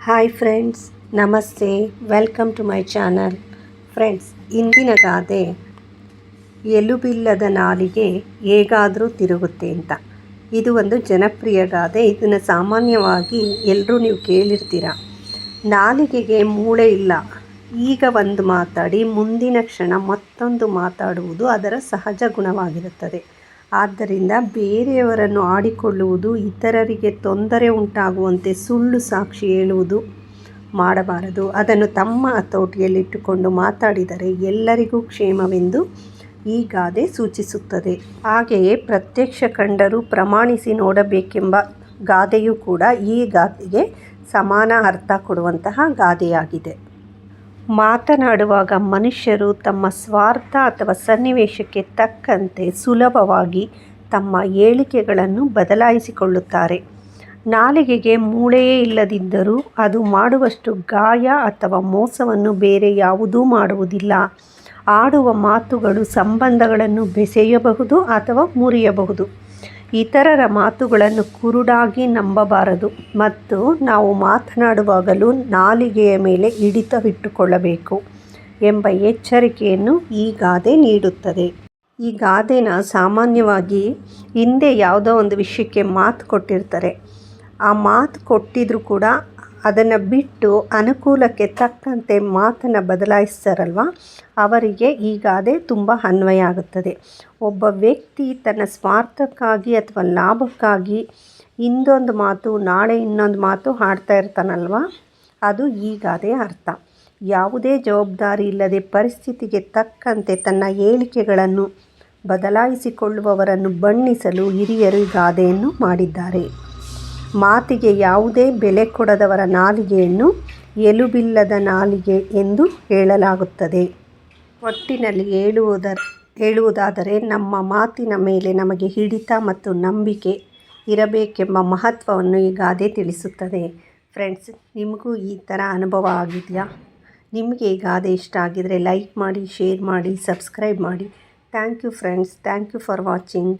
Hi friends, ನಮಸ್ತೆ. Welcome to my channel. Friends, ಇಂದಿನ ಗಾದೆ ಎಲುಬಿಲ್ಲದ ನಾಲಿಗೆ ಹೇಗಾದರೂ ತಿರುಗುತ್ತೆ ಅಂತ. ಇದು ಒಂದು ಜನಪ್ರಿಯ ಗಾದೆ. ಇದನ್ನು ಸಾಮಾನ್ಯವಾಗಿ ಎಲ್ಲರೂ ನೀವು ಕೇಳಿರ್ತೀರ. ನಾಲಿಗೆಗೆ ಮೂಳೆ ಇಲ್ಲ. ಈಗ ಒಂದು ಮಾತಾಡಿ ಮುಂದಿನ ಕ್ಷಣ ಮತ್ತೊಂದು ಮಾತಾಡುವುದು ಅದರ ಸಹಜ ಗುಣವಾಗಿರುತ್ತದೆ. ಆದ್ದರಿಂದ ಬೇರೆಯವರನ್ನು ಆಡಿಕೊಳ್ಳುವುದು, ಇತರರಿಗೆ ತೊಂದರೆ ಉಂಟಾಗುವಂತೆ ಸುಳ್ಳು ಸಾಕ್ಷಿ ಹೇಳುವುದು ಮಾಡಬಾರದು. ಅದನ್ನು ತಮ್ಮ ಹತೋಟಿಯಲ್ಲಿಟ್ಟುಕೊಂಡು ಮಾತಾಡಿದರೆ ಎಲ್ಲರಿಗೂ ಕ್ಷೇಮವೆಂದು ಈ ಗಾದೆ ಸೂಚಿಸುತ್ತದೆ. ಹಾಗೆಯೇ ಪ್ರತ್ಯಕ್ಷ ಕಂಡರೂ ಪ್ರಮಾಣಿಸಿ ನೋಡಬೇಕೆಂಬ ಗಾದೆಯೂ ಕೂಡ ಈ ಗಾದೆಗೆ ಸಮಾನ ಅರ್ಥ ಕೊಡುವಂತಹ ಗಾದೆಯಾಗಿದೆ. ಮಾತನಾಡುವಾಗ ಮನುಷ್ಯರು ತಮ್ಮ ಸ್ವಾರ್ಥ ಅಥವಾ ಸನ್ನಿವೇಶಕ್ಕೆ ತಕ್ಕಂತೆ ಸುಲಭವಾಗಿ ತಮ್ಮ ಹೇಳಿಕೆಗಳನ್ನು ಬದಲಾಯಿಸಿಕೊಳ್ಳುತ್ತಾರೆ. ನಾಲಿಗೆಗೆ ಮೂಳೆಯೇ ಇಲ್ಲದಿದ್ದರೂ ಅದು ಮಾಡುವಷ್ಟು ಗಾಯ ಅಥವಾ ಮೋಸವನ್ನು ಬೇರೆ ಯಾವುದೂ ಮಾಡುವುದಿಲ್ಲ. ಆಡುವ ಮಾತುಗಳು ಸಂಬಂಧಗಳನ್ನು ಬೆಸೆಯಬಹುದು ಅಥವಾ ಮುರಿಯಬಹುದು. ಇತರರ ಮಾತುಗಳನ್ನು ಕುರುಡಾಗಿ ನಂಬಬಾರದು ಮತ್ತು ನಾವು ಮಾತನಾಡುವಾಗಲೂ ನಾಲಿಗೆಯ ಮೇಲೆ ಹಿಡಿತವಿಟ್ಟುಕೊಳ್ಳಬೇಕು ಎಂಬ ಎಚ್ಚರಿಕೆಯನ್ನು ಈ ಗಾದೆ ನೀಡುತ್ತದೆ. ಈ ಗಾದೆನ ಸಾಮಾನ್ಯವಾಗಿ ಹಿಂದೆ ಯಾವುದೋ ಒಂದು ವಿಷಯಕ್ಕೆ ಮಾತು ಕೊಟ್ಟಿರ್ತಾರೆ. ಆ ಮಾತು ಕೊಟ್ಟಿದ್ರೂ ಕೂಡ ಅದನ್ನು ಬಿಟ್ಟು ಅನುಕೂಲಕ್ಕೆ ತಕ್ಕಂತೆ ಮಾತನ್ನು ಬದಲಾಯಿಸ್ತಾರಲ್ವ, ಅವರಿಗೆ ಈ ಗಾದೆ ತುಂಬ ಅನ್ವಯ ಆಗುತ್ತದೆ. ಒಬ್ಬ ವ್ಯಕ್ತಿ ತನ್ನ ಸ್ವಾರ್ಥಕ್ಕಾಗಿ ಅಥವಾ ಲಾಭಕ್ಕಾಗಿ ಇಂದೊಂದು ಮಾತು ನಾಳೆ ಇನ್ನೊಂದು ಮಾತು ಆಡ್ತಾ ಇರ್ತಾನಲ್ವ, ಅದು ಈ ಗಾದೆಯ ಅರ್ಥ. ಯಾವುದೇ ಜವಾಬ್ದಾರಿ ಇಲ್ಲದೆ ಪರಿಸ್ಥಿತಿಗೆ ತಕ್ಕಂತೆ ತನ್ನ ಹೇಳಿಕೆಗಳನ್ನು ಬದಲಾಯಿಸಿಕೊಳ್ಳುವವರನ್ನು ಬಣ್ಣಿಸಲು ಹಿರಿಯರು ಈ ಗಾದೆಯನ್ನು ಮಾಡಿದ್ದಾರೆ. ಮಾತಿಗೆ ಯಾವುದೇ ಬೆಲೆ ಕೊಡದವರ ನಾಲಿಗೆಯನ್ನು ಎಲುಬಿಲ್ಲದ ನಾಲಿಗೆ ಎಂದು ಹೇಳಲಾಗುತ್ತದೆ. ಒಟ್ಟಿನಲ್ಲಿ ಹೇಳುವುದಾದರೆ ನಮ್ಮ ಮಾತಿನ ಮೇಲೆ ನಮಗೆ ಹಿಡಿತ ಮತ್ತು ನಂಬಿಕೆ ಇರಬೇಕೆಂಬ ಮಹತ್ವವನ್ನು ಈ ಗಾದೆ ತಿಳಿಸುತ್ತದೆ. ಫ್ರೆಂಡ್ಸ್, ನಿಮಗೂ ಈ ಥರ ಅನುಭವ ಆಗಿದೆಯಾ? ನಿಮಗೆ ಈ ಗಾದೆ ಇಷ್ಟ ಆಗಿದರೆ ಲೈಕ್ ಮಾಡಿ, ಶೇರ್ ಮಾಡಿ, ಸಬ್ಸ್ಕ್ರೈಬ್ ಮಾಡಿ. Thank you friends. Thank you for watching.